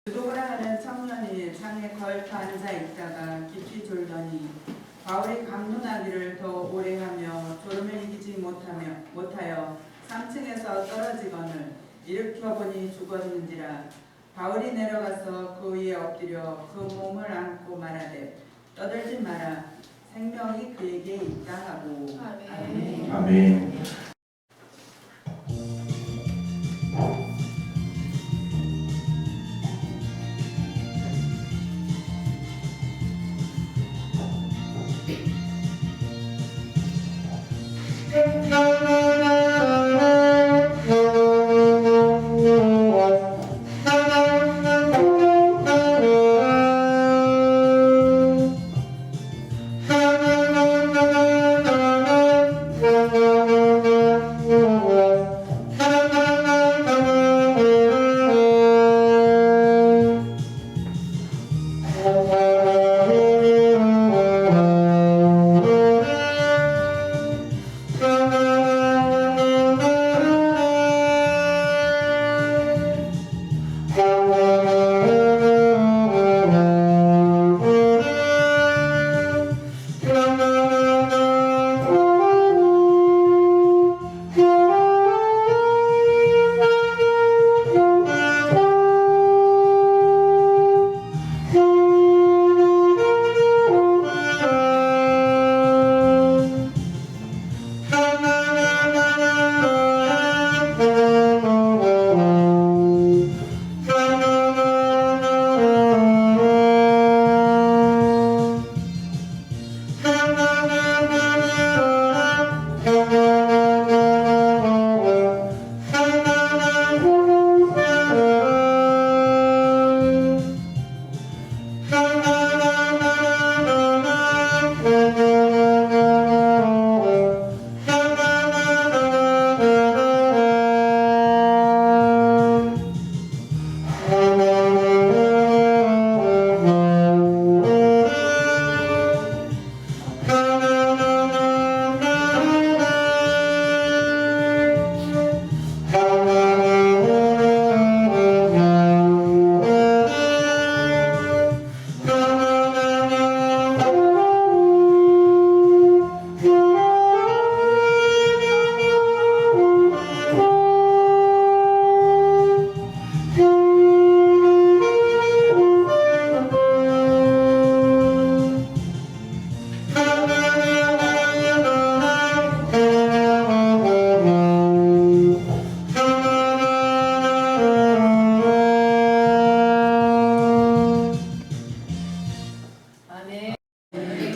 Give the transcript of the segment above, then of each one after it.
유도라 하는 청년이 창에 걸터 앉아 있다가 깊이 졸더니 바울이 감론하기를 더 오래 하며 졸음을 이기지 못하여 3층에서 떨어지거늘 일으켜 보니 죽었는지라. 바울이 내려가서 그 위에 엎드려 그 몸을 안고 말하되 떠들지 마라, 생명이 그에게 있다 하고. 아멘. 아멘.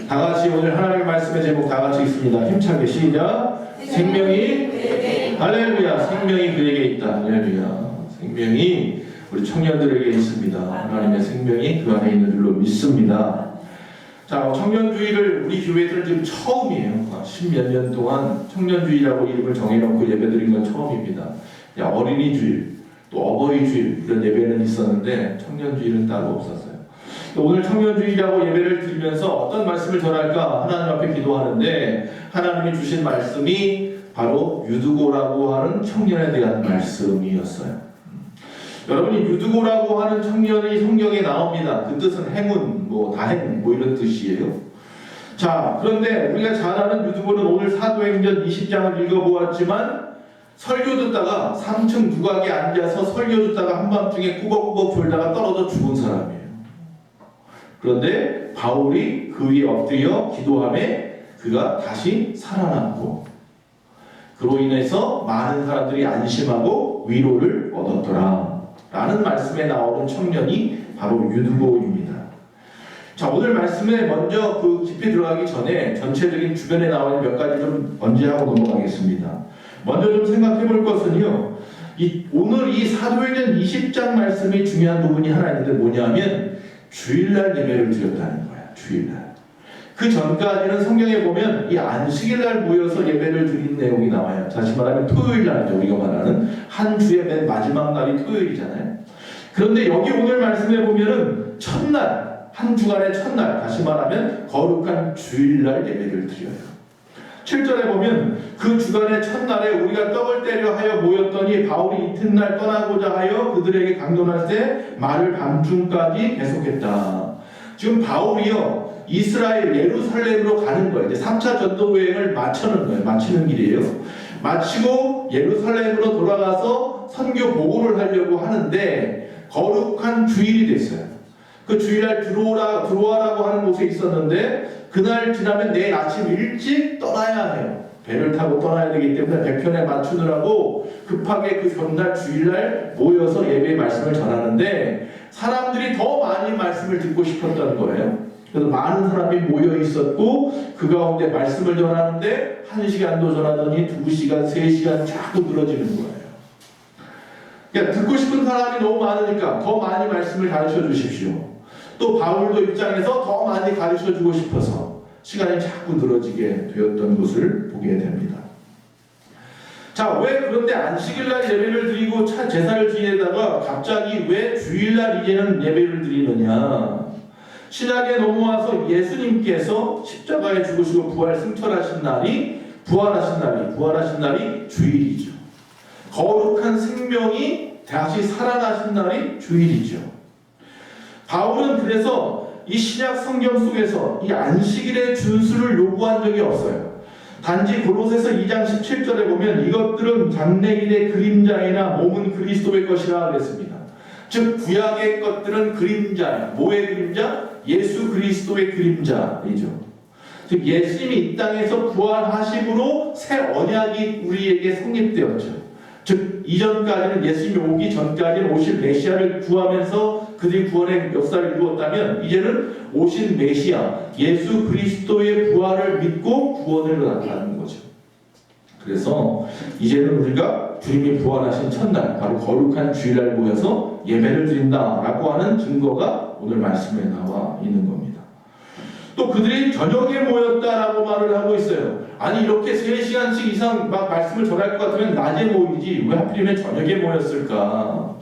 다같이 오늘 하나님의 말씀의 제목 다같이 읽습니다. 힘차게 시작. 생명이 할렐루야. 생명이 그에게 있다. 할렐루야. 생명이 우리 청년들에게 있습니다. 하나님의 생명이 그 안에 있는 줄로 믿습니다. 자, 청년주의를 우리 교회들은 지금 처음이에요. 10몇 년 동안 청년주의라고 이름을 정해놓고 예배드린 건 처음입니다. 어린이주일, 또 어버이주일 이런 예배는 있었는데 청년주일은 따로 없었어요. 오늘 청년주일이라고 예배를 드리면서 어떤 말씀을 전할까 하나님 앞에 기도하는데 하나님이 주신 말씀이 바로 유두고라고 하는 청년에 대한 말씀이었어요. 여러분이 유두고라고 하는 청년이 성경에 나옵니다. 그 뜻은 행운, 다행 이런 뜻이에요. 자, 그런데 우리가 잘 아는 유두고는 오늘 사도행전 20장을 읽어보았지만 설교 듣다가 3층 누각에 앉아서 설교 듣다가 한밤중에 꾸벅꾸벅 졸다가 떨어져 죽은 사람이에요. 그런데 바울이 그 위에 엎드려 기도함에 그가 다시 살아났고 그로 인해서 많은 사람들이 안심하고 위로를 얻었더라 라는 말씀에 나오는 청년이 바로 유두고입니다. 자, 오늘 말씀에 먼저 깊이 들어가기 전에 전체적인 주변에 나오는 몇 가지 좀 언지하고 넘어가겠습니다. 먼저 좀 생각해 볼 것은요, 오늘 이 사도행전 20장 말씀이 중요한 부분이 하나 있는데 뭐냐면 주일날 예배를 드렸다는 거야. 주일날. 그 전까지는 성경에 보면 이 안식일날 모여서 예배를 드린 내용이 나와요. 다시 말하면 토요일날이죠. 우리가 말하는 한 주의 맨 마지막 날이 토요일이잖아요. 그런데 여기 오늘 말씀에 보면은 첫날, 한 주간의 첫날, 다시 말하면 거룩한 주일날 예배를 드려요. 7절에 보면 그 주간의 첫날에 우리가 떡을 떼려 하여 모였더니 바울이 이튿날 떠나고자 하여 그들에게 강론할 때 말을 밤중까지 계속했다. 지금 바울이요 이스라엘 예루살렘으로 가는 거예요. 이제 3차 전도 여행을 마치는 거예요. 마치는 길이에요. 마치고 예루살렘으로 돌아가서 선교 보고를 하려고 하는데 거룩한 주일이 됐어요. 그 주일날 들어와라고 하는 곳에 있었는데 그날 지나면 내일 아침 일찍 떠나야 해요. 배를 타고 떠나야 되기 때문에 배편에 맞추느라고 급하게 그 전날 주일날 모여서 예배의 말씀을 전하는데 사람들이 더 많이 말씀을 듣고 싶었던 거예요. 그래서 많은 사람이 모여 있었고 그 가운데 말씀을 전하는데 1시간도 전하더니 2시간, 3시간 자꾸 늘어지는 거예요. 그러니까 듣고 싶은 사람이 너무 많으니까 더 많이 말씀을 가르쳐 주십시오. 또 바울도 입장에서 더 많이 가르쳐 주고 싶어서 시간이 자꾸 늘어지게 되었던 것을 보게 됩니다. 자, 왜 그런데 안식일날 예배를 드리고 제사를 지내다가 갑자기 왜 주일날 이제는 예배를 드리느냐? 신약에 넘어와서 예수님께서 십자가에 죽으시고 부활하신 날이 주일이죠. 거룩한 생명이 다시 살아나신 날이 주일이죠. 바울은 그래서 이 신약 성경 속에서 이 안식일의 준수를 요구한 적이 없어요. 단지 골로새서 2장 17절에 보면 이것들은 장래일의 그림자이나 몸은 그리스도의 것이라 그랬습니다. 즉 구약의 것들은 그림자예요. 뭐의 그림자? 예수 그리스도의 그림자이죠. 즉 예수님이 이 땅에서 부활하심으로 새 언약이 우리에게 성립되었죠. 즉 이전까지는 예수님이 오기 전까지는 오실 메시아를 구하면서 그들이 구원의 역사를 이루었다면 이제는 오신 메시아 예수 그리스도의 부활을 믿고 구원을 나타내는 거죠. 그래서 이제는 우리가 주님이 부활하신 첫날 바로 거룩한 주일날 모여서 예배를 드린다라고 하는 증거가 오늘 말씀에 나와 있는 겁니다. 또 그들이 저녁에 모였다라고 말을 하고 있어요. 아니 이렇게 3시간씩 이상 막 말씀을 전할 것 같으면 낮에 모이지 왜 하필이면 저녁에 모였을까?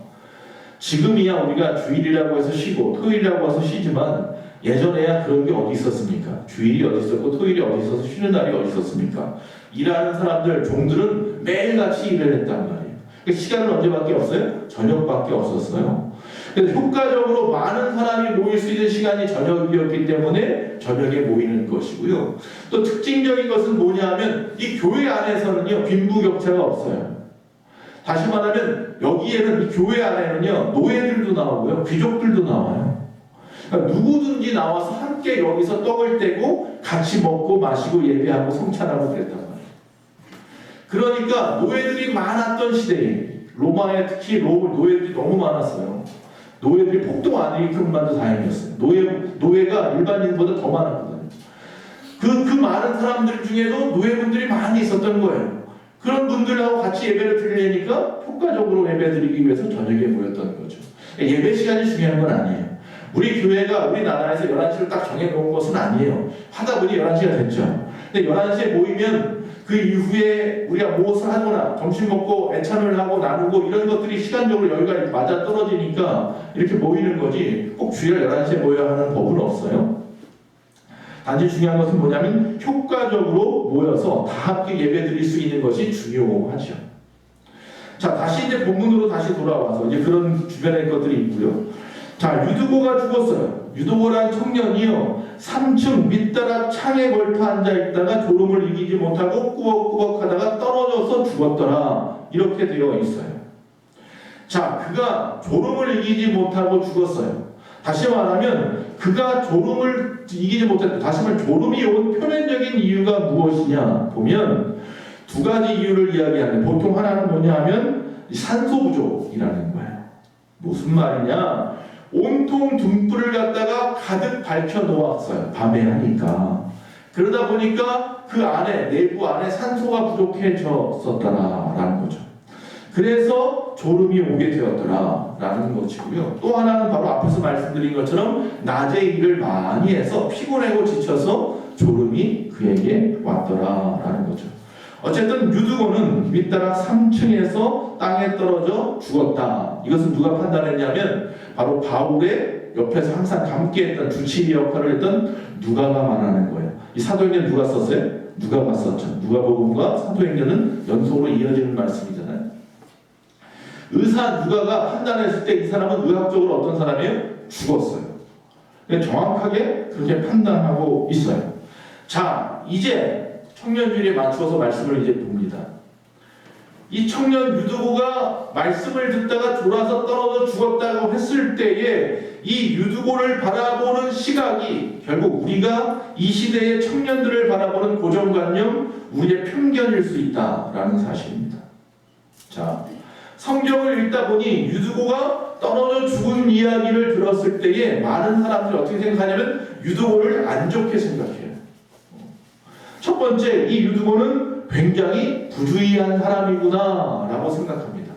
지금이야 우리가 주일이라고 해서 쉬고 토요일이라고 해서 쉬지만 예전에야 그런 게 어디 있었습니까? 주일이 어디 있었고 토요일이 어디 있어서 쉬는 날이 어디 있었습니까? 일하는 사람들, 종들은 매일같이 일을 했단 말이에요. 시간은 언제밖에 없어요? 저녁밖에 없었어요. 그래서 효과적으로 많은 사람이 모일 수 있는 시간이 저녁이었기 때문에 저녁에 모이는 것이고요. 또 특징적인 것은 뭐냐 하면 이 교회 안에서는요 빈부격차가 없어요. 다시 말하면 여기에는 이 교회 안에는요 노예들도 나오고요 귀족들도 나와요. 그러니까 누구든지 나와서 함께 여기서 떡을 떼고 같이 먹고 마시고 예배하고 성찬하고 그랬단 말이에요. 그러니까 노예들이 많았던 시대에 로마에 특히 노예들이 너무 많았어요. 노예들이 폭동 안 일으키면만도 다행이었어요. 노예가 일반인보다 더 많았거든요. 그 많은 사람들 중에도 노예분들이 많이 있었던 거예요. 그런 분들하고 같이 예배를 드리려니까 효과적으로 예배 드리기 위해서 저녁에 모였던 거죠. 예배 시간이 중요한 건 아니에요. 우리 교회가 우리나라에서 11시를 딱 정해놓은 것은 아니에요. 하다 보니 11시가 됐죠. 근데 11시에 모이면 그 이후에 우리가 무엇을 하거나 점심 먹고 애찬을 하고 나누고 이런 것들이 시간적으로 여기가 맞아 떨어지니까 이렇게 모이는 거지 꼭 주일 11시에 모여야 하는 법은 없어요. 단지 중요한 것은 뭐냐면 효과적으로 모여서 다 함께 예배 드릴 수 있는 것이 중요하죠. 자, 다시 이제 본문으로 다시 돌아와서 이제 그런 주변의 것들이 있고요. 자, 유두고가 죽었어요. 유두고라는 청년이요 3층 밑다락 창에 걸터 앉아 있다가 졸음을 이기지 못하고 꾸벅꾸벅 하다가 떨어져서 죽었더라. 이렇게 되어 있어요. 자, 그가 졸음을 이기지 못하고 죽었어요. 다시 말하면 그가 졸음을 이기지 못했다. 다시 말하면 졸음이 온 표면적인 이유가 무엇이냐 보면 두 가지 이유를 이야기하는데 보통 하나는 뭐냐 하면 산소 부족이라는 거예요. 무슨 말이냐? 온통 등불을 갖다가 가득 밝혀 놓았어요. 밤에 하니까. 그러다 보니까 그 안에 내부 안에 산소가 부족해졌었다라는 거죠. 그래서 졸음이 오게 되었더라라는 것이고요. 또 하나는 바로 앞에서 말씀드린 것처럼 낮에 일을 많이 해서 피곤하고 지쳐서 졸음이 그에게 왔더라라는 거죠. 어쨌든 유두고는 밑다락 3층에서 땅에 떨어져 죽었다. 이것은 누가 판단했냐면 바로 바울의 옆에서 항상 함께했던 주치의 역할을 했던 누가가 말하는 거예요. 이 사도행전 누가 썼어요? 누가가 썼죠. 누가복음과 사도행전은 연속으로 이어지는 말씀이잖아요. 의사 누가가 판단했을 때 이 사람은 의학적으로 어떤 사람이에요? 죽었어요. 정확하게 그렇게 판단하고 있어요. 자, 이제 청년주일에 맞추어서 말씀을 이제 봅니다. 이 청년 유두고가 말씀을 듣다가 졸아서 떨어져 죽었다고 했을 때에 이 유두고를 바라보는 시각이 결국 우리가 이 시대의 청년들을 바라보는 고정관념, 우리의 편견일 수 있다라는 사실입니다. 자, 성경을 읽다 보니 유두고가 떨어져 죽은 이야기를 들었을 때에 많은 사람들이 어떻게 생각하냐면 유두고를 안 좋게 생각해요. 첫 번째, 이 유두고는 굉장히 부주의한 사람이구나 라고 생각합니다.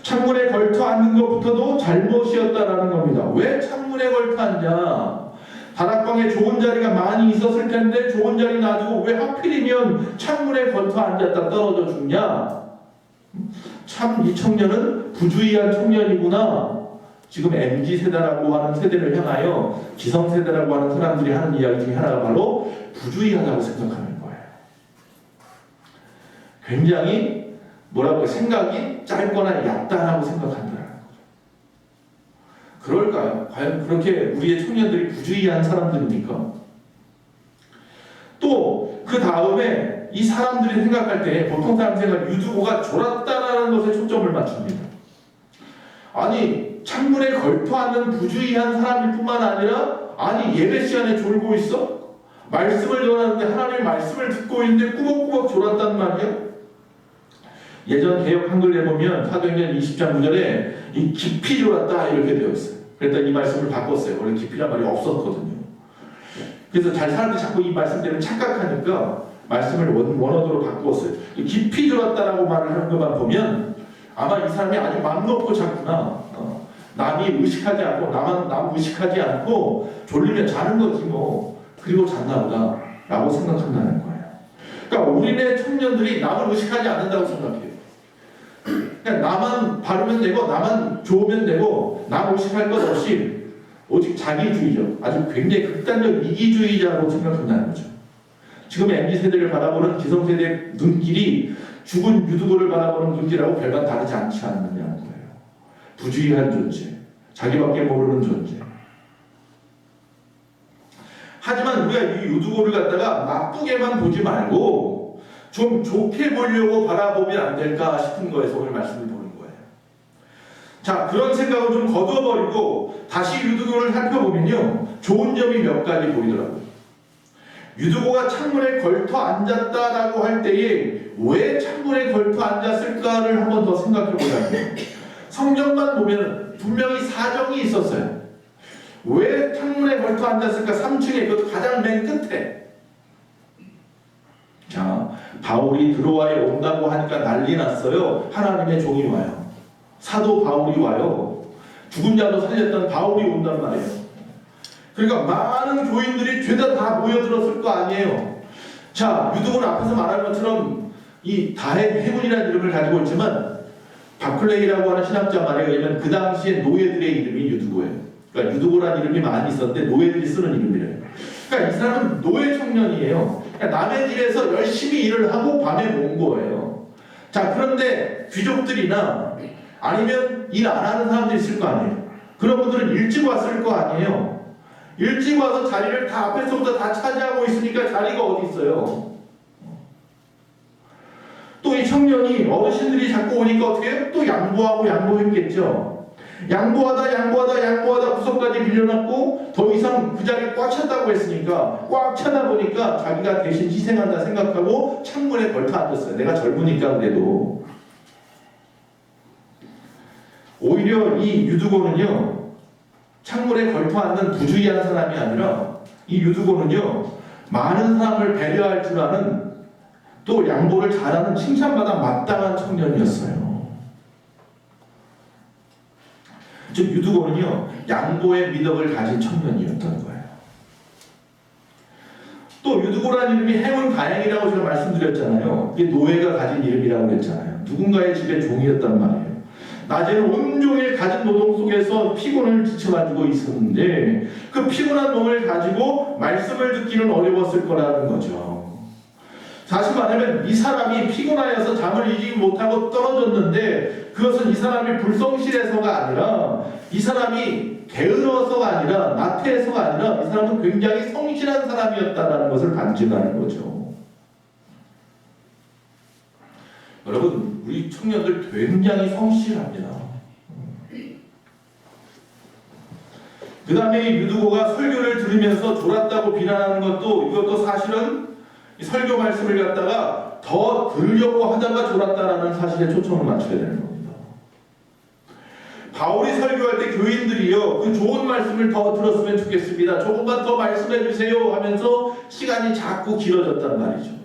창문에 걸터 앉는 것부터도 잘못이었다라는 겁니다. 왜 창문에 걸터 앉아? 다락방에 좋은 자리가 많이 있었을 텐데 좋은 자리 놔두고 왜 하필이면 창문에 걸터 앉았다 떨어져 죽냐? 참 이 청년은 부주의한 청년이구나. 지금 MZ세대라고 하는 세대를 향하여 기성세대라고 하는 사람들이 하는 이야기 중에 하나가 바로 부주의하다고 생각하는 거예요. 굉장히 뭐라고 생각이 짧거나 얕다라고 생각한다는 거죠. 그럴까요? 과연 그렇게 우리의 청년들이 부주의한 사람들입니까? 또 그 다음에 이 사람들이 생각할 때 보통 사람 생각 유두고가 졸았다라는 것에 초점을 맞춥니다. 아니 창문에 걸터 앉는 부주의한 사람일 뿐만 아니라 아니 예배 시간에 졸고 있어? 말씀을 전하는데 하나님의 말씀을 듣고 있는데 꾸벅꾸벅 졸았단 말이야? 예전 개역 한글에 보면 사도행전 20장 9절에 이 깊이 졸았다 이렇게 되어 있어요. 그랬더니 이 말씀을 바꿨어요. 원래 깊이란 말이 없었거든요. 그래서 사람들이 자꾸 이 말씀 때문에 착각하니까 말씀을 원어대로 바꾸었어요. 깊이 졸았다라고 말을 하는 것만 보면 아마 이 사람이 아주 맘 놓고 잤구나. 남이 의식하지 않고 남 의식하지 않고 졸리면 자는 거지 뭐. 그리고 잤나 보다 라고 생각한다는 거예요. 그러니까 우리네 청년들이 남을 의식하지 않는다고 생각해요. 그냥 나만 바르면 되고 나만 좋으면 되고 남 의식할 것 없이 오직 자기주의죠. 아주 굉장히 극단적 이기주의자로 생각한다는 거죠. 지금 MZ세대를 바라보는 기성세대의 눈길이 죽은 유두고를 바라보는 눈길하고 별반 다르지 않지 않느냐는 거예요. 부주의한 존재, 자기밖에 모르는 존재. 하지만 우리가 이 유두고를 갖다가 나쁘게만 보지 말고 좀 좋게 보려고 바라보면 안 될까 싶은 거에서 오늘 말씀을 보는 거예요. 자, 그런 생각을 좀 거둬버리고 다시 유두고를 살펴보면요, 좋은 점이 몇 가지 보이더라고요. 유두고가 창문에 걸터 앉았다라고 할 때에 왜 창문에 걸터 앉았을까를 한번 더 생각해 보자면 성경만 보면 분명히 사정이 있었어요. 왜 창문에 걸터 앉았을까? 3층에 그 가장 맨 끝에. 자, 바울이 드로아에 온다고 하니까 난리 났어요. 하나님의 종이 와요. 사도 바울이 와요. 죽은 자도 살렸던 바울이 온단 말이에요. 그러니까 많은 교인들이 죄다 다 모여들었을 거 아니에요. 자, 유두고는 앞에서 말한 것처럼 이 다해 해문이라는 이름을 가지고 있지만 바클레이라고 하는 신학자 말에 의하면 그 당시에 노예들의 이름이 유두고예요. 그러니까 유두고라는 이름이 많이 있었는데 노예들이 쓰는 이름이래요. 그러니까 이 사람은 노예 청년이에요. 그러니까 남의 집에서 열심히 일을 하고 밤에 온 거예요. 자, 그런데 귀족들이나 아니면 일 안 하는 사람들이 있을 거 아니에요. 그런 분들은 일찍 왔을 거 아니에요. 일찍 와서 자리를 다 앞에서부터 다 차지하고 있으니까 자리가 어디 있어요. 또 이 청년이 어르신들이 자꾸 오니까 어떻게 해요? 또 양보했겠죠. 양보하다 구석까지 빌려놨고 더 이상 그 자리에 꽉 찼다고 했으니까 꽉 차다 보니까 자기가 대신 희생한다 생각하고 창문에 걸터 앉았어요. 내가 젊으니까 그래도. 오히려 이 유두고는요, 창문에 걸터 앉는 부주의한 사람이 아니라 이 유두고는요, 많은 사람을 배려할 줄 아는 또 양보를 잘하는 칭찬받아 마땅한 청년이었어요. 즉 유두고는요, 양보의 미덕을 가진 청년이었던 거예요. 또 유두고라는 이름이 행운 가행이라고 제가 말씀드렸잖아요. 이게 노예가 가진 이름이라고 그랬잖아요. 누군가의 집의 종이었단 말이에요. 낮에는 온종일 갖은 노동 속에서 피곤을 지쳐가지고 있었는데 그 피곤한 몸을 가지고 말씀을 듣기는 어려웠을 거라는 거죠. 사실 말하면 이 사람이 피곤하여서 잠을 이루지 못하고 떨어졌는데 그것은 이 사람이 불성실해서가 아니라 이 사람이 게으러서가 아니라 나태해서가 아니라 이 사람은 굉장히 성실한 사람이었다는 것을 반증하는 거죠. 여러분, 우리 청년들 굉장히 성실합니다. 그 다음에 유두고가 설교를 들으면서 졸았다고 비난하는 것도 이것도 사실은 이 설교 말씀을 갖다가 더 들으려고 하다가 졸았다라는 사실에 초점을 맞춰야 되는 겁니다. 바울이 설교할 때 교인들이요, 그 좋은 말씀을 더 들었으면 좋겠습니다. 조금만 더 말씀해 주세요 하면서 시간이 자꾸 길어졌단 말이죠.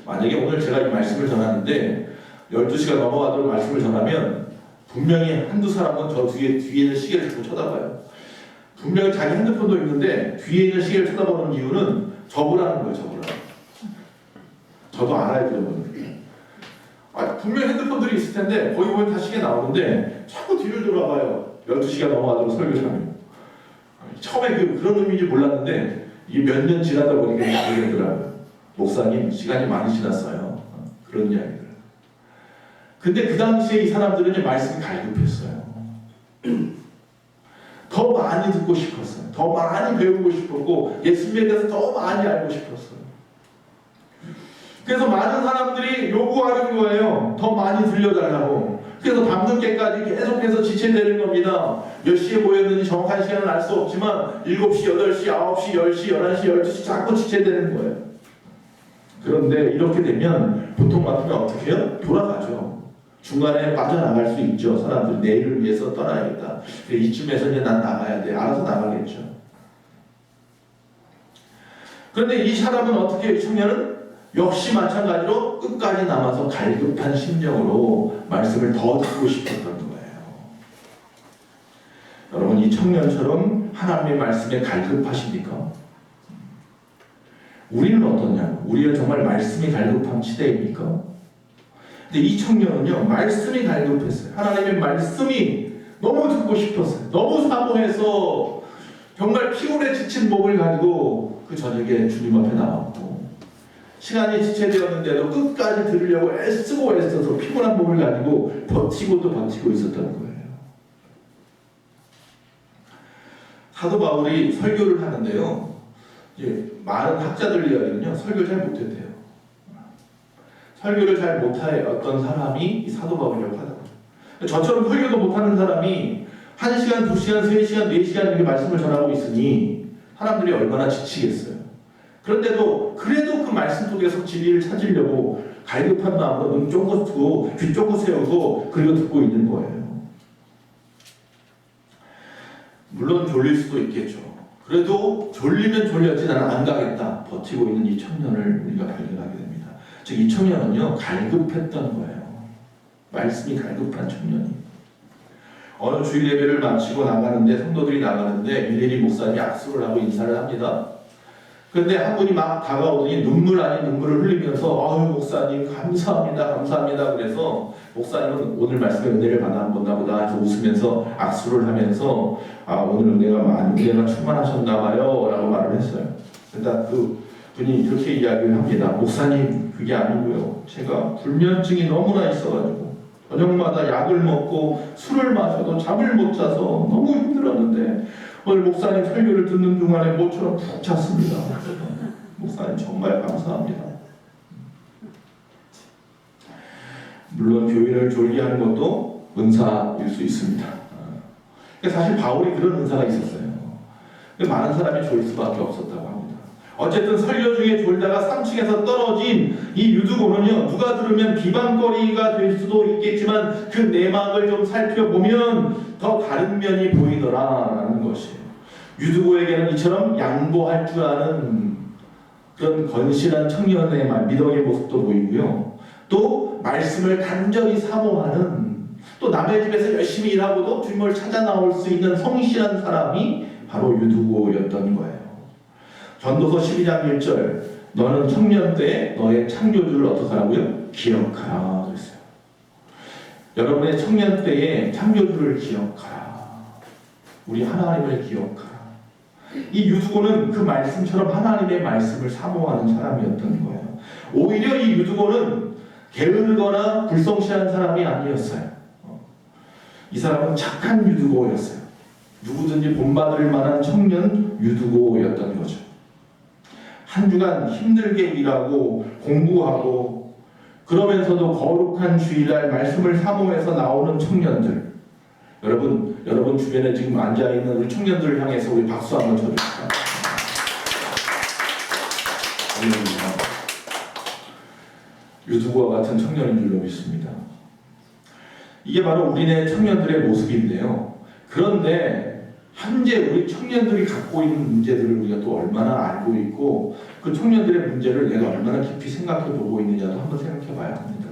만약에 오늘 제가 이 말씀을 전하는데 12시가 넘어가도록 말씀을 전하면 분명히 한두 사람은 저 뒤에 있는 시계를 자꾸 쳐다봐요. 분명히 자기 핸드폰도 있는데 뒤에 있는 시계를 쳐다보는 이유는 적으라는 거예요. 적으라는. 저도 알아야 되거든요. 분명히 핸드폰들이 있을 텐데 거기 보면 다 시계 나오는데 자꾸 뒤를 돌아봐요. 12시가 넘어가도록 설교를 하면. 처음에 그런 의미인지 몰랐는데 이게 몇 년 지나다 보니까 알게 되더라고요. 목사님 시간이 많이 지났어요. 그런 이야기를. 근데 그 당시에 이 사람들은 말씀이 갈급했어요. 더 많이 듣고 싶었어요. 더 많이 배우고 싶었고 예수님에 대해서 더 많이 알고 싶었어요. 그래서 많은 사람들이 요구하는 거예요. 더 많이 들려달라고. 그래서 밤늦게까지 계속해서 지체되는 겁니다. 몇 시에 모였는지 정확한 시간을 알 수 없지만 7시, 8시, 9시, 10시, 11시, 12시 자꾸 지체되는 거예요. 그런데 이렇게 되면 보통 같으면 어떻게 해요? 돌아가죠. 중간에 빠져나갈 수 있죠. 사람들이 내일을 위해서 떠나야겠다. 이쯤에서 이제 난 나가야 돼. 알아서 나가겠죠. 그런데 이 사람은 어떻게 해요? 이 청년은 역시 마찬가지로 끝까지 남아서 갈급한 심정으로 말씀을 더 듣고 싶었던 거예요. 여러분, 이 청년처럼 하나님의 말씀에 갈급하십니까? 우리는 어떠냐? 우리는 정말 말씀이 갈급한 시대입니까? 근데 이 청년은요, 말씀이 갈급했어요. 하나님의 말씀이 너무 듣고 싶었어요. 너무 사모해서 정말 피곤에 지친 몸을 가지고 그 저녁에 주님 앞에 나왔고 시간이 지체되었는데도 끝까지 들으려고 애쓰고 애써서 피곤한 몸을 가지고 버티고 또 버티고 있었던 거예요. 사도 바울이 설교를 하는데요, 많은 학자들 이야기는요, 설교를 잘 못했대요. 설교를 잘 못했던 사람이 이 사도 바울이라고 하더라고요. 저처럼 설교도 못하는 사람이 1시간, 2시간, 3시간, 4시간 이렇게 말씀을 전하고 있으니 사람들이 얼마나 지치겠어요. 그런데도 그래도 그 말씀 속에서 진리를 찾으려고 갈급한 마음으로 눈 쫑긋 뜨고 귀 쫑긋 세우고 그리고 듣고 있는 거예요. 물론 졸릴 수도 있겠죠. 그래도 졸리면 졸렸지 나는 안 가겠다 버티고 있는 이 청년을 우리가 발견하게 됩니다. 즉 이 청년은요, 갈급했던 거예요. 말씀이 갈급한 청년이. 어느 주일 예배를 마치고 나가는데, 성도들이 나가는데 일일이 목사님이 악수를 하고 인사를 합니다. 그런데 한 분이 막 다가오더니 눈물 아닌 눈물을 흘리면서 아유 목사님 감사합니다 감사합니다. 그래서 목사님은 오늘 말씀에 은혜를 받아본다 보다 해서 웃으면서 악수를 하면서 아 오늘 은혜가 충만하셨나 봐요 라고 말을 했어요. 그러니까 그 분이 이렇게 이야기를 합니다. 목사님 그게 아니고요, 제가 불면증이 너무나 있어가지고 저녁마다 약을 먹고 술을 마셔도 잠을 못 자서 너무 힘들었는데 오늘 목사님 설교를 듣는 동안에 모처럼 푹 잤습니다. 목사님 정말 감사합니다. 물론 교인을 졸게 하는 것도 은사일 수 있습니다. 사실 바울이 그런 은사가 있었어요. 많은 사람이 졸 수밖에 없었다고 합니다. 어쨌든 설교 중에 졸다가 3층에서 떨어진 이 유두고는요, 누가 들으면 비방거리가 될 수도 있겠지만 그 내막을 좀 살펴보면 더 다른 면이 보이더라라는 것이에요. 유두고에게는 이처럼 양보할 줄 아는 그런 건실한 청년의 미덕의 모습도 보이고요. 또 말씀을 간절히 사모하는, 또 남의 집에서 열심히 일하고도 주님을 찾아 나올 수 있는 성실한 사람이 바로 유두고였던 거예요. 전도서 12장 1절 너는 청년 때에 너의 창조주를 어떻게 하라고요? 기억하라 그랬어요. 여러분의 청년 때에 창조주를 기억하라. 우리 하나님을 기억하라. 이 유두고는 그 말씀처럼 하나님의 말씀을 사모하는 사람이었던 거예요. 오히려 이 유두고는 게으르거나 불성실한 사람이 아니었어요. 이 사람은 착한 유두고였어요. 누구든지 본받을 만한 청년 유두고였던 거죠. 한 주간 힘들게 일하고 공부하고 그러면서도 거룩한 주일날 말씀을 사모해서 나오는 청년들, 여러분 주변에 지금 앉아있는 우리 청년들을 향해서 우리 박수 한번 쳐줍시다. 유두고와 같은 청년인 줄로 믿습니다. 이게 바로 우리네 청년들의 모습인데요. 그런데 현재 우리 청년들이 갖고 있는 문제들을 우리가 또 얼마나 알고 있고 그 청년들의 문제를 내가 얼마나 깊이 생각해 보고 있느냐도 한번 생각해 봐야 합니다.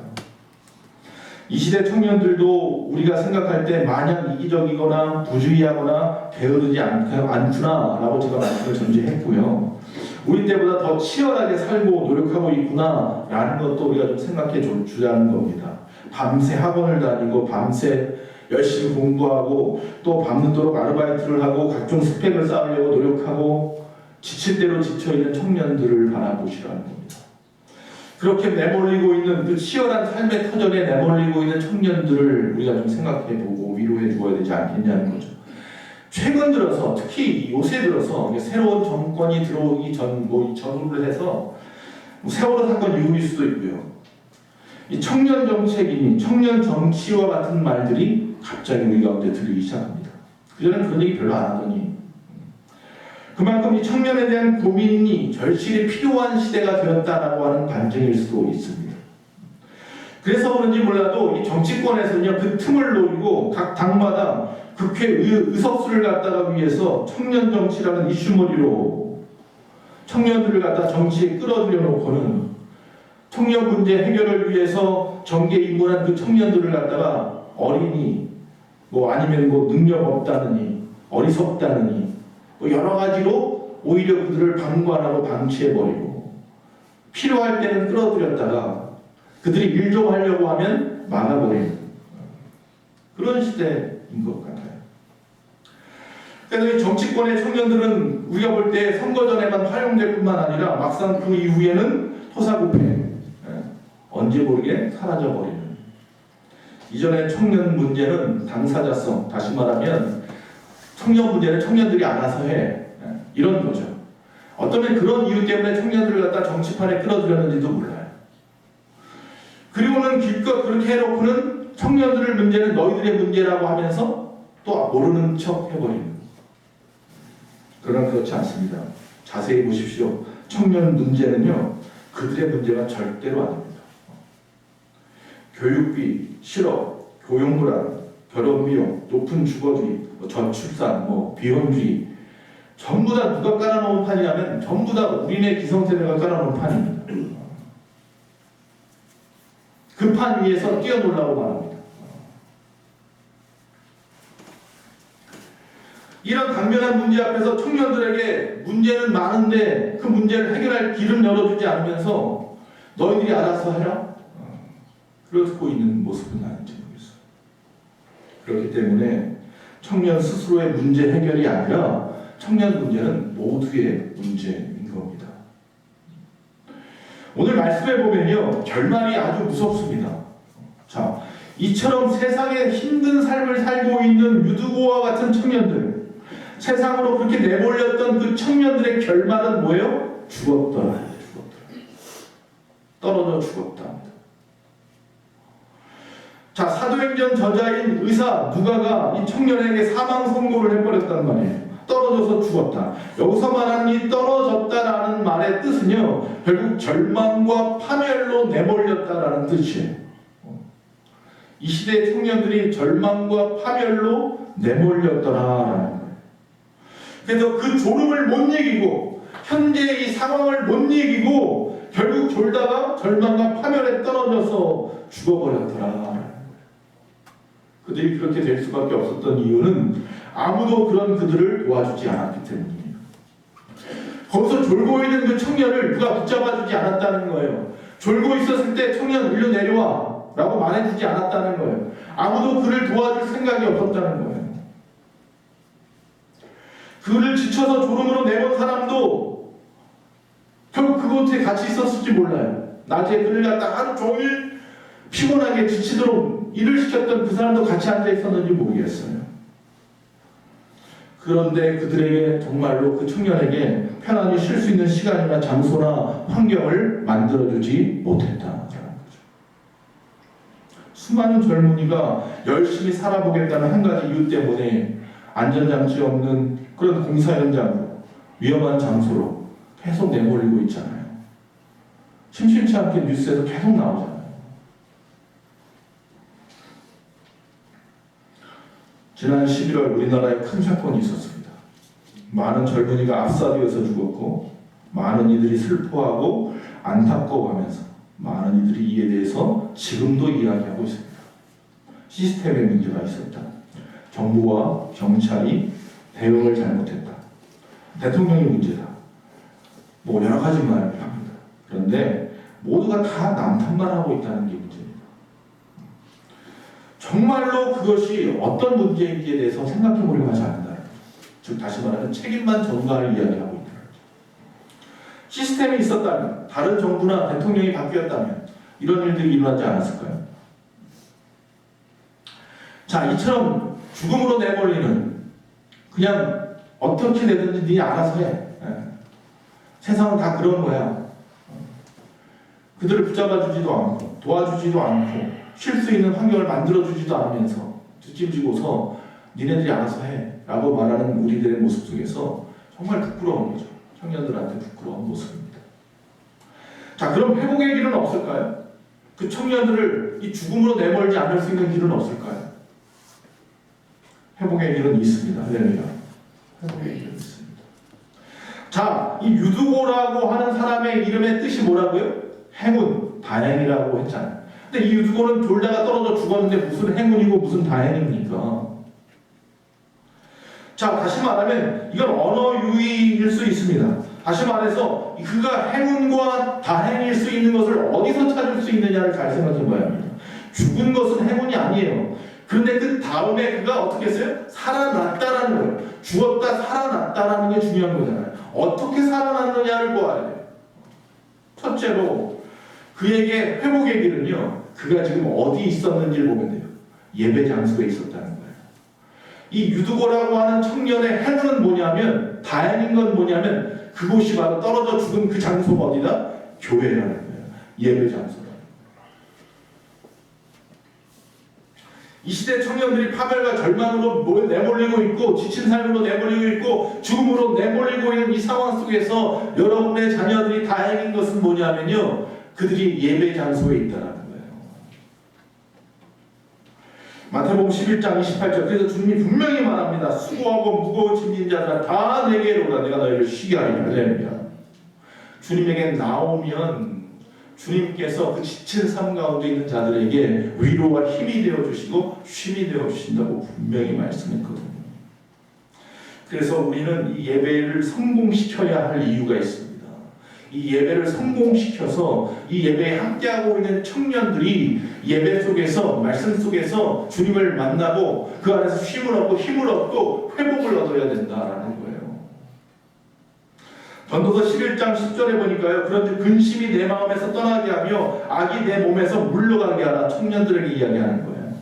이 시대 청년들도 우리가 생각할 때 마냥 이기적이거나 부주의하거나 게으르지 않구나라고 제가 말씀을 전제했고요. 우리 때보다 더 치열하게 살고 노력하고 있구나라는 것도 우리가 좀 생각해 주자는 겁니다. 밤새 학원을 다니고 밤새 열심히 공부하고 또 밤늦도록 아르바이트를 하고 각종 스펙을 쌓으려고 노력하고 지칠 대로 지쳐있는 청년들을 바라보시라는 겁니다. 그렇게 내몰리고 있는 그 치열한 삶의 터전에 내몰리고 있는 청년들을 우리가 좀 생각해보고 위로해 주어야 되지 않겠냐는 거죠. 최근 들어서 특히 요새 들어서 새로운 정권이 들어오기 전후를 해서 세월호 사건 이후일 수도 있고요. 이 청년 정책이니 청년 정치와 같은 말들이 갑자기 우리 가운데 들리기 시작합니다. 그전에는 그런 얘기 별로 안 하더니 그만큼 이 청년에 대한 고민이 절실히 필요한 시대가 되었다라고 하는 반증일 수도 있습니다. 그래서 그런지 몰라도 이 정치권에서는요 그 틈을 노리고 각 당마다 국회 의석수를 갖다가 위해서 청년 정치라는 이슈머리로 청년들을 갖다 정치에 끌어들여 놓고는 청년 문제 해결을 위해서 정계에 입문한 그 청년들을 갖다가 어린이 아니면 능력 없다느니 어리석다느니 여러 가지로 오히려 그들을 방관하고 방치해버리고 필요할 때는 끌어들였다가 그들이 일 좀 하려고 하면 막아버리는 그런 시대인 것 같아요. 그래서 이 정치권의 청년들은 우리가 볼 때 선거 전에만 활용될 뿐만 아니라 막상 그 이후에는 토사구패 언제 모르게 사라져버리는 이전에 청년 문제는 당사자성, 다시 말하면 청년 문제는 청년들이 알아서 해 이런 거죠. 어쩌면 그런 이유 때문에 청년들을 갖다 정치판에 끌어들였는지도 몰라요. 그리고는 기껏 그렇게 해놓고는 청년들의 문제는 너희들의 문제라고 하면서 또 모르는 척 해버리는. 그러나 그렇지 않습니다. 자세히 보십시오. 청년 문제는요 그들의 문제가 절대로 아닙니다. 교육비, 실업, 교육불안, 결혼비용, 높은 주거비, 저출산, 비혼주의 전부 다 누가 깔아놓은 판이냐면 전부 다 우리네 기성세대가 깔아놓은 판입니다. 그 판 위에서 뛰어놀라고 말합니다. 이런 당면한 문제 앞에서 청년들에게 문제는 많은데 그 문제를 해결할 길은 열어주지 않으면서 너희들이 알아서 해라? 그러고 있는 모습은 아닌지 모르겠어요. 그렇기 때문에 청년 스스로의 문제 해결이 아니라 청년 문제는 모두의 문제인 겁니다. 오늘 말씀해 보면요 결말이 아주 무섭습니다. 자, 이처럼 세상에 힘든 삶을 살고 있는 유두고와 같은 청년들, 세상으로 그렇게 내몰렸던 그 청년들의 결말은 뭐예요? 죽었더라. 떨어져 죽었다. 자, 사도행전 저자인 의사 누가가 이 청년에게 사망 선고를 해버렸단 말이에요. 떨어져서 죽었다. 여기서 말하는 이 떨어졌다라는 말의 뜻은요 결국 절망과 파멸로 내몰렸다라는 뜻이에요. 이 시대의 청년들이 절망과 파멸로 내몰렸더라라는 거예요. 그래서 그 졸음을 못 이기고 현재의 이 상황을 못 이기고 결국 졸다가 절망과 파멸에 떨어져서 죽어버렸더라. 그들이 그렇게 될 수밖에 없었던 이유는 아무도 그런 그들을 도와주지 않았기 때문이에요. 거기서 졸고 있는 그 청년을 누가 붙잡아주지 않았다는 거예요. 졸고 있었을 때 청년 일로 내려와. 라고 말해주지 않았다는 거예요. 아무도 그를 도와줄 생각이 없었다는 거예요. 그를 지쳐서 졸음으로 내본 사람도 결국 그곳에 같이 있었을지 몰라요. 낮에 그를 갖다 하루 종일 피곤하게 지치도록 일을 시켰던 그 사람도 같이 앉아 있었는지 모르겠어요. 그런데 그들에게 정말로 그 청년에게 편안히 쉴 수 있는 시간이나 장소나 환경을 만들어주지 못했다는 거죠. 수많은 젊은이가 열심히 살아보겠다는 한 가지 이유 때문에 안전장치 없는 그런 공사 현장으로 위험한 장소로 계속 내몰리고 있잖아요. 심심치 않게 뉴스에서 계속 나오잖아요. 지난 11월 우리나라에 큰 사건이 있었습니다. 많은 젊은이가 압사되어서 죽었고 많은 이들이 슬퍼하고 안타까워하면서 많은 이들이 이에 대해서 지금도 이야기하고 있습니다. 시스템의 문제가 있었다. 정부와 경찰이 대응을 잘못했다. 대통령이 문제다. 뭐 여러 가지 말을 합니다. 그런데 모두가 다 남탓만 하고 있다는 게 문제입니다. 정말로 그것이 어떤 문제인지에 대해서 생각해 보려고 하지 않는다. 즉 다시 말하면 책임만 전가를 이야기하고 있다. 시스템이 있었다면, 다른 정부나 대통령이 바뀌었다면 이런 일들이 일어나지 않았을까요? 자, 이처럼 죽음으로 내몰리는 그냥 어떻게 되든지 네 알아서 해. 세상은 다 그런 거야. 그들을 붙잡아주지도 않고 도와주지도 않고 쉴 수 있는 환경을 만들어주지도 않으면서 뒷짐지고서 니네들이 알아서 해 라고 말하는 우리들의 모습 속에서 정말 부끄러운 거죠. 청년들한테 부끄러운 모습입니다. 자, 그럼 회복의 길은 없을까요? 그 청년들을 이 죽음으로 내몰지 않을 수 있는 길은 없을까요? 회복의 길은 있습니다. 할렐루야. 회복의 길은 있습니다. 자, 이 유두고라고 하는 사람의 이름의 뜻이 뭐라고요? 행운, 다행이라고 했잖아요. 근데 이 유두고는 졸다가 떨어져 죽었는데 무슨 행운이고 무슨 다행입니까? 자, 다시 말하면 이건 언어 유희일 수 있습니다. 다시 말해서 그가 행운과 다행일 수 있는 것을 어디서 찾을 수 있느냐를 잘 생각해 봐야 합니다. 죽은 것은 행운이 아니에요. 그런데 그 다음에 그가 어떻게 했어요? 살아났다라는 거예요. 죽었다 살아났다라는 게 중요한 거잖아요. 어떻게 살아났느냐를 보아야 돼요. 첫째로 그에게 회복의 길은요, 그가 지금 어디 있었는지를 보면 돼요. 예배 장소에 있었다는 거예요. 이 유두고라고 하는 청년의 행운은 뭐냐면, 다행인 건 뭐냐면 그곳이 바로 떨어져 죽은 그 장소가 어디다? 교회라는 거예요. 예배 장소라. 이 시대 청년들이 파멸과 절망으로 내몰리고 있고 지친 삶으로 내몰리고 있고 죽음으로 내몰리고 있는 이 상황 속에서 여러분의 자녀들이 다행인 것은 뭐냐면요, 그들이 예배 장소에 있다라는 거예요. 마태복음 11장 28절. 그래서 주님이 분명히 말합니다. 수고하고 무거운 짐진 자들아 다 내게로 오라. 내가 너희를 쉬게 하리라. 할렐루야. 주님에게 나오면 주님께서 그 지친 삶 가운데 있는 자들에게 위로와 힘이 되어주시고 쉼이 되어주신다고 분명히 말씀했거든요. 그래서 우리는 이 예배를 성공시켜야 할 이유가 있습니다. 이 예배를 성공시켜서 이 예배에 함께하고 있는 청년들이 예배 속에서, 말씀 속에서 주님을 만나고 그 안에서 쉼을 얻고 힘을 얻고 회복을 얻어야 된다라는 거예요. 전도서 11장 10절에 보니까요, 그런데 근심이 내 마음에서 떠나게 하며 악이 내 몸에서 물러가게 하라. 청년들에게 이야기하는 거예요.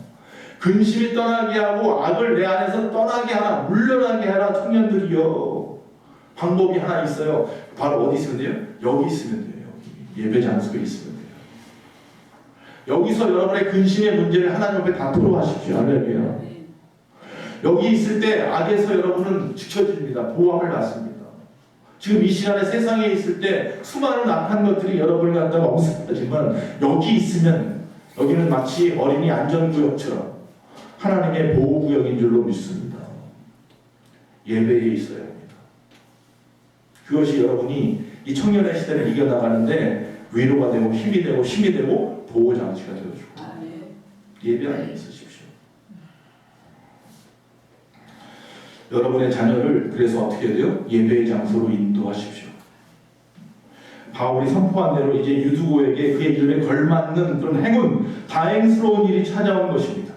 근심이 떠나게 하고 악을 내 안에서 떠나게 하라, 물러나게 하라. 청년들이요, 방법이 하나 있어요. 바로 어디 있으면 돼요? 여기 있으면 돼요. 여기. 예배 장소에 있으면 돼요. 여기서 여러분의 근심의 문제를 하나님 앞에 다 토로하십시오. 할렐루야. 여기 있을 때 악에서 여러분은 지켜집니다. 보호함을 받습니다. 지금 이 시간에 세상에 있을 때 수많은 악한 것들이 여러분을 갖다가 엄습하지만 여기 있으면 여기는 마치 어린이 안전구역처럼 하나님의 보호구역인 줄로 믿습니다. 예배에 있어야 합니다. 그것이 여러분이 이 청년의 시대를 이겨나가는데 위로가 되고 힘이 되고 쉼이 되고 보호장치가 되어주고, 예배 안에 있으십시오. 여러분의 자녀를 그래서 어떻게 해야 돼요? 예배의 장소로 인도하십시오. 바울이 선포한 대로 이제 유두고에게 그의 이름에 걸맞는 그런 행운, 다행스러운 일이 찾아온 것입니다.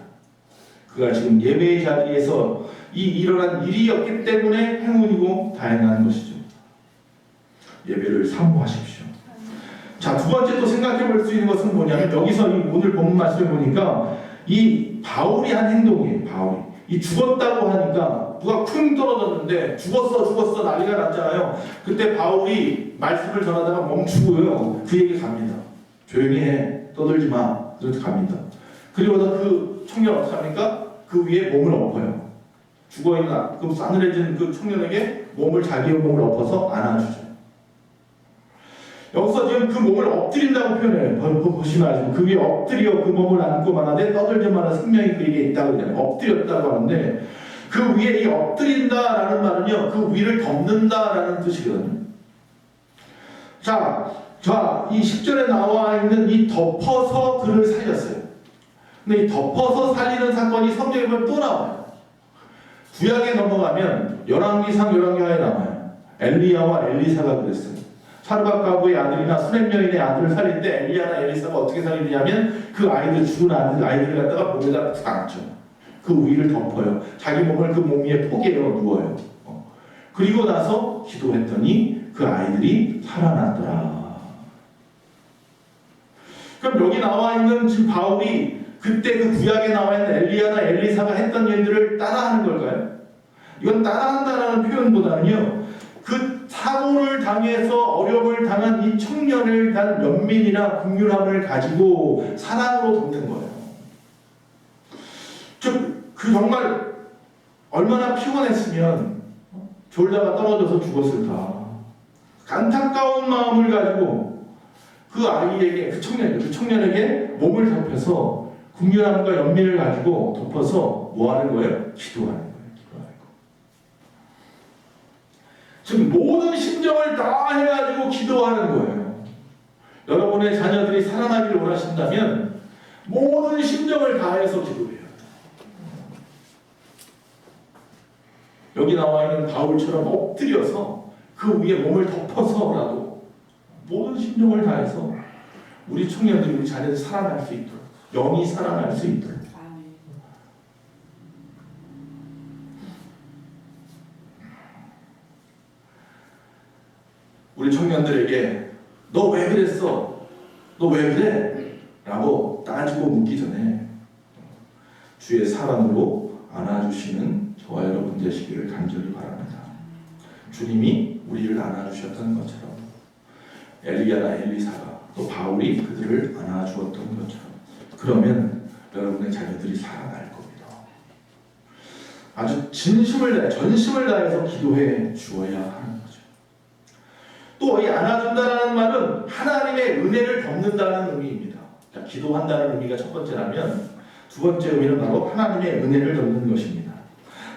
그가 지금 예배의 자리에서 이 일어난 일이었기 때문에 행운이고 다행한 것이죠. 예배를 사모하십시오. 자, 두 번째 또 생각해 볼 수 있는 것은 뭐냐면 여기서 이 오늘 본문 말씀을 보니까 이 바울이 한 행동이에요. 바울이 이 죽었다고 하니까 누가 쿵 떨어졌는데 죽었어 난리가 났잖아요. 그때 바울이 말씀을 전하다가 멈추고요. 그에게 갑니다. 조용히 해, 떠들지 마. 그래서 갑니다. 그리고서 그 청년 어떻게 합니까? 그 위에 몸을 엎어요. 죽어있는 그 싸늘해진 그 청년에게 자기의 몸을 엎어서 안아주죠. 여기서 지금 그 몸을 엎드린다고 표현해요. 보시면 아시죠? 그 위에 엎드려 그 몸을 안고 말하되 떠들지 마라 생명이 그에게 있다고 그래요. 엎드렸다고 하는데 그 위에 이 엎드린다라는 말은요, 그 위를 덮는다라는 뜻이거든요. 자, 이 10절에 나와 있는 이 덮어서 그를 살렸어요. 근데 이 덮어서 살리는 사건이 성경에 보면 또 나와요. 구약에 넘어가면 열왕기상 열왕기하에 나와요. 엘리야와 엘리사가 그랬어요. 사르밧 가부의 아들이나 수넴 여인의 아들을 살릴 때 엘리야나 엘리사가 어떻게 살리냐면 그 아이들 죽은 아이들을 갖다가 몸에다 안죠. 그 위를 덮어요. 자기 몸을 그 몸 위에 포개어 누워요. 그리고 나서 기도했더니 그 아이들이 살아났더라. 그럼 여기 나와 있는 지금 바울이 그때 그 구약에 나와 있는 엘리야나 엘리사가 했던 일들을 따라하는 걸까요? 이건 따라한다라는 표현보다는요, 그 사고를 당해서 어려움을 당한 이 청년을 단 연민이나 긍휼함을 가지고 사랑으로 돕는 거예요. 그 정말 얼마나 피곤했으면 졸다가 떨어져서 죽었을까. 안타까운 마음을 가지고 그 아이에게, 그 청년에게 몸을 덮여서 긍휼함과 연민을 가지고 덮어서 뭐 하는 거예요? 기도하는 거예요. 지금 모든 심정을 다 해가지고 기도하는 거예요. 여러분의 자녀들이 살아나기를 원하신다면 모든 심정을 다해서 기도해요. 여기 나와 있는 바울처럼 엎드려서 그 위에 몸을 덮어서라도 모든 심정을 다해서 우리 청년들이, 우리 자녀들이 살아날 수 있도록, 영이 살아날 수 있도록. 우리 청년들에게 너 왜 그랬어? 너 왜 그래? 라고 따지고 묻기 전에 주의 사랑으로 안아주시는 저와 여러분 되시기를 간절히 바랍니다. 주님이 우리를 안아주셨던 것처럼 엘리야나 엘리사가 또 바울이 그들을 안아주었던 것처럼 그러면 여러분의 자녀들이 살아날 겁니다. 아주 진심을 다해, 전심을 다해서 기도해 주어야 하는 거죠. 또 이 안아준다는 말은 하나님의 은혜를 덮는다는 의미입니다. 그러니까 기도한다는 의미가 첫 번째라면 두 번째 의미는 바로 하나님의 은혜를 덮는 것입니다.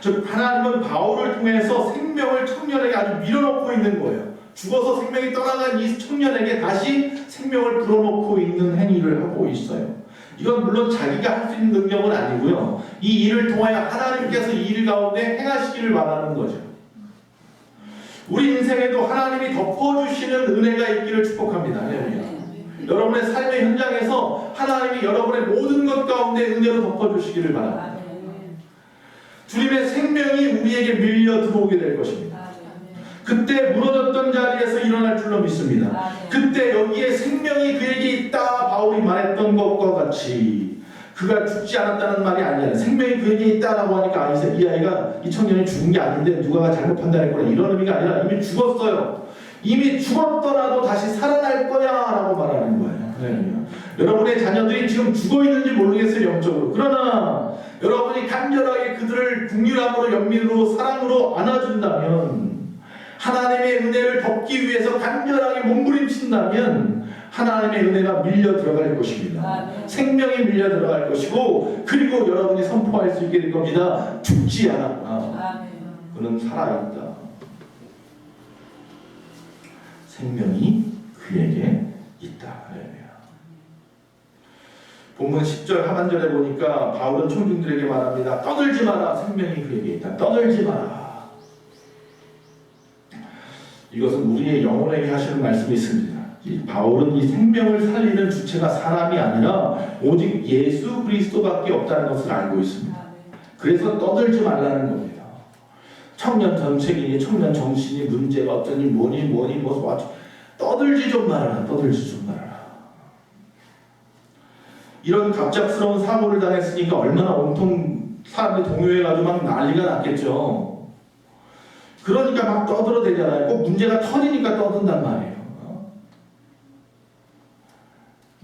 즉 하나님은 바울을 통해서 생명을 청년에게 아주 밀어넣고 있는 거예요. 죽어서 생명이 떠나간 이 청년에게 다시 생명을 불어넣고 있는 행위를 하고 있어요. 이건 물론 자기가 할 수 있는 능력은 아니고요. 이 일을 통하여 하나님께서 이 일 가운데 행하시기를 말하는 거죠. 우리 인생에도 하나님이 덮어주시는 은혜가 있기를 축복합니다. 여러분의 삶의 현장에서 하나님이 여러분의 모든 것 가운데 은혜로 덮어주시기를 바랍니다. 주님의 생명이 우리에게 밀려 들어오게 될 것입니다. 그때 무너졌던 자리에서 일어날 줄로 믿습니다. 그때 여기에 생명이 그에게 있다 바울이 말했던 것과 같이 그가 죽지 않았다는 말이 아니야. 생명이 그에게 있다라고 하니까 이 아이가, 이 청년이 죽은 게 아닌데 누가 잘못 판단했구나 이런 의미가 아니라 이미 죽었어요. 이미 죽었더라도 다시 살아날 거야 라고 말하는 거예요. 네. 여러분의 자녀들이 지금 죽어있는지 모르겠어요, 영적으로. 그러나 여러분이 간절하게 그들을 긍휼함으로 연민으로 사랑으로 안아준다면, 하나님의 은혜를 덮기 위해서 간절하게 몸부림친다면 하나님의 은혜가 밀려 들어갈 것입니다. 생명이 밀려 들어갈 것이고, 그리고 여러분이 선포할 수 있게 될 겁니다. 죽지 않았구나. 그는 살아있다. 생명이 그에게 있다. 본문 10절 하반절에 보니까 바울은 청중들에게 말합니다. 떠들지 마라. 생명이 그에게 있다. 떠들지 마라. 이것은 우리의 영혼에게 하시는 말씀이 있습니다. 바울은 이 생명을 살리는 주체가 사람이 아니라 오직 예수 그리스도밖에 없다는 것을 알고 있습니다. 그래서 떠들지 말라는 겁니다. 청년 정책이니 청년 정신이 문제가 어쩌니 뭐니 뭐 떠들지 좀 말아라. 떠들지 좀 말아라. 이런 갑작스러운 사고를 당했으니까 얼마나 온통 사람들이 동요해가지고 막 난리가 났겠죠. 그러니까 막 떠들어대잖아요. 꼭 문제가 터지니까 떠든단 말이에요.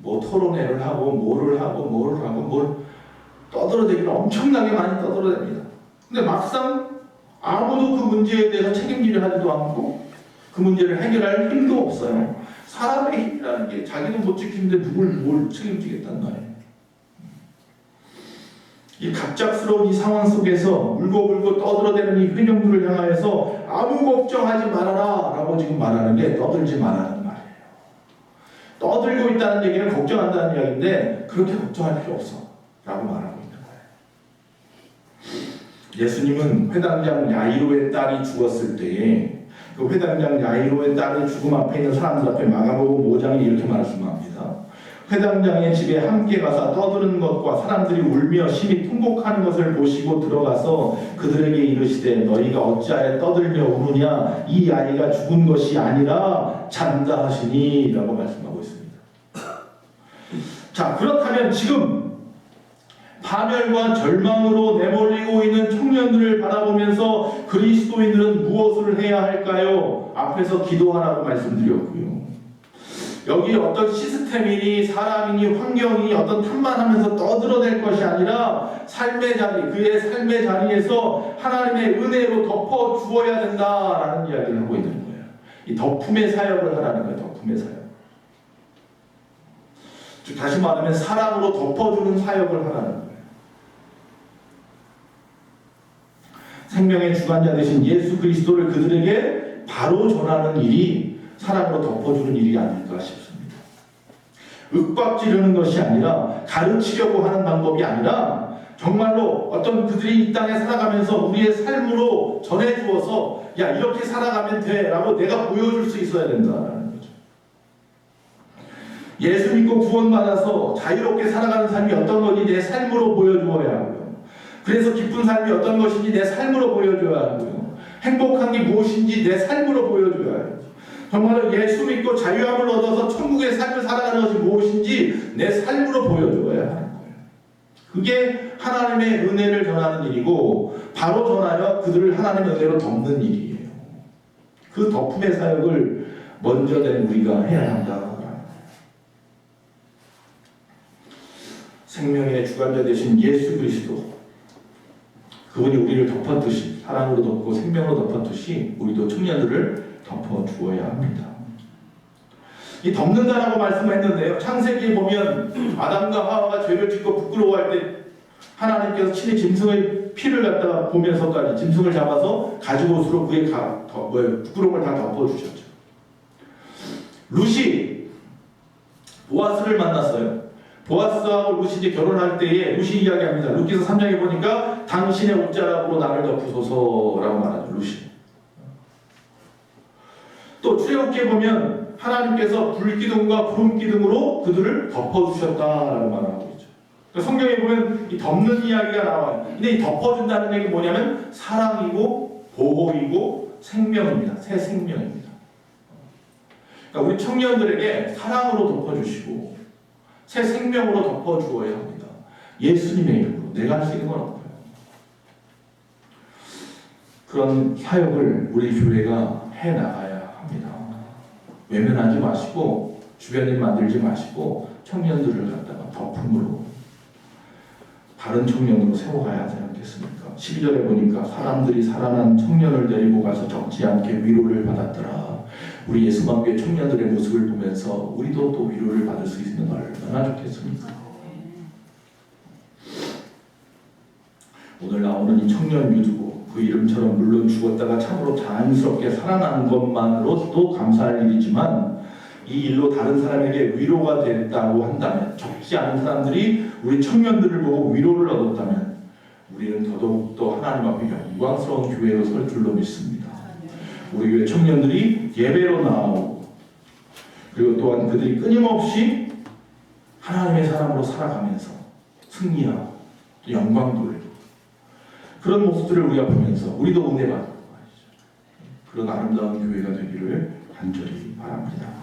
뭐 토론회를 하고 뭐를 하고 떠들어대기는 엄청나게 많이 떠들어댑니다. 근데 막상 아무도 그 문제에 대해서 책임지려 하지도 않고 그 문제를 해결할 힘도 없어요. 사람의 힘이라는 게 자기도 못 지키는데 뭘 책임지겠다는 말이에요. 이 갑작스러운 이 상황 속에서 울고불고 떠들어대는 이 회중들을 향하여서 아무 걱정하지 말아라 라고 지금 말하는 게 떠들지 말라는 말이에요. 떠들고 있다는 얘기는 걱정한다는 이야기인데 그렇게 걱정할 필요 없어 라고 말하고 있는 거예요. 예수님은 회당장 야이로의 딸이 죽었을 때에 그 회당장 야이로의 딸의 죽음 앞에 있는 사람들 앞에 마가복음 5장이 이렇게 말씀합니다. 회당장의 집에 함께 가서 떠드는 것과 사람들이 울며 심히 통곡하는 것을 보시고 들어가서 그들에게 이르시되 너희가 어찌하여 떠들며 우느냐 이 아이가 죽은 것이 아니라 잔다 하시니 라고 말씀하고 있습니다. 자, 그렇다면 지금 파멸과 절망으로 내몰리고 있는 청년들을 바라보면서 그리스도인들은 무엇을 해야 할까요? 앞에서 기도하라고 말씀드렸고요. 여기 어떤 시스템이니 사람이니 환경이 어떤 탓만하면서 떠들어댈 것이 아니라 삶의 자리, 그의 삶의 자리에서 하나님의 은혜로 덮어 주어야 된다라는 이야기를 하고 있는 거예요. 이 덮음의 사역을 하라는 거예요. 덮음의 사역. 즉 다시 말하면 사랑으로 덮어주는 사역을 하라는 거예요. 생명의 주관자 되신 예수 그리스도를 그들에게 바로 전하는 일이 사랑으로 덮어주는 일이 아닐까 싶습니다. 윽박지르는 것이 아니라 가르치려고 하는 방법이 아니라 정말로 어떤 그들이 이 땅에 살아가면서 우리의 삶으로 전해주어서 야 이렇게 살아가면 돼 라고 내가 보여줄 수 있어야 된다는 거죠. 예수 믿고 구원받아서 자유롭게 살아가는 삶이 어떤 건지 내 삶으로 보여주어야 하고요. 그래서 기쁜 삶이 어떤 것인지 내 삶으로 보여줘야 하고요. 행복한 게 무엇인지 내 삶으로 보여줘야 해요. 정말로 예수 믿고 자유함을 얻어서 천국의 삶을 살아가는 것이 무엇인지 내 삶으로 보여줘야 하는 거예요. 그게 하나님의 은혜를 전하는 일이고 바로 전하여 그들을 하나님의 은혜로 덮는 일이에요. 그 덮음의 사역을 먼저 된 우리가 해야 한다. 생명의 주관자 되신 예수 그리스도 그분이 우리를 덮었듯이 사랑으로 덮고 생명으로 덮었듯이 우리도 청년들을 덮어주어야 합니다. 이 덮는다라고 말씀했는데요. 창세기에 보면 아담과 하와가 죄를 짓고 부끄러워할 때 하나님께서 친히 짐승의 피를 갖다가 보면서까지 짐승을 잡아서 가죽옷으로 그의 부끄러움을 다 덮어주셨죠. 룻이 보아스를 만났어요. 보아스하고 룻이 이제 결혼할 때에 룻이 이야기합니다. 룻기서 3장에 보니까 당신의 옷자락으로 나를 덮으소서라고 말하죠. 룻이. 또 출애굽기에 보면 하나님께서 불기둥과 구름기둥으로 그들을 덮어주셨다라고 말하고 있죠. 그러니까 성경에 보면 이 덮는 이야기가 나와요. 근데 이 덮어준다는 얘기 뭐냐면 사랑이고 보호이고 생명입니다. 새 생명입니다. 그러니까 우리 청년들에게 사랑으로 덮어주시고 새 생명으로 덮어주어야 합니다. 예수님의 이름으로. 내가 할 수 있는 건 없고요. 그런 사역을 우리 교회가 해나가야 합니다. 외면하지 마시고 주변인 만들지 마시고 청년들을 갖다가 덮음으로 바른 청년으로 세워가야 하지 않겠습니까? 12절에 보니까 사람들이 살아난 청년을 데리고 가서 적지 않게 위로를 받았더라. 우리 예수방교회 청년들의 모습을 보면서 우리도 또 위로를 받을 수 있으면 얼마나 좋겠습니까? 오늘 나오는 이 청년 유두고 그 이름처럼 물론 죽었다가 참으로 자연스럽게 살아난 것만으로도 감사할 일이지만 이 일로 다른 사람에게 위로가 됐다고 한다면 적지 않은 사람들이 우리 청년들을 보고 위로를 얻었다면 우리는 더더욱더 하나님 앞에 영광스러운 교회로 설 줄로 믿습니다. 우리 교회 청년들이 예배로 나오고 그리고 또한 그들이 끊임없이 하나님의 사람으로 살아가면서 승리하고 또 영광 돌리고 그런 모습들을 우리가 보면서 우리도 은혜 받고 그런 아름다운 교회가 되기를 간절히 바랍니다.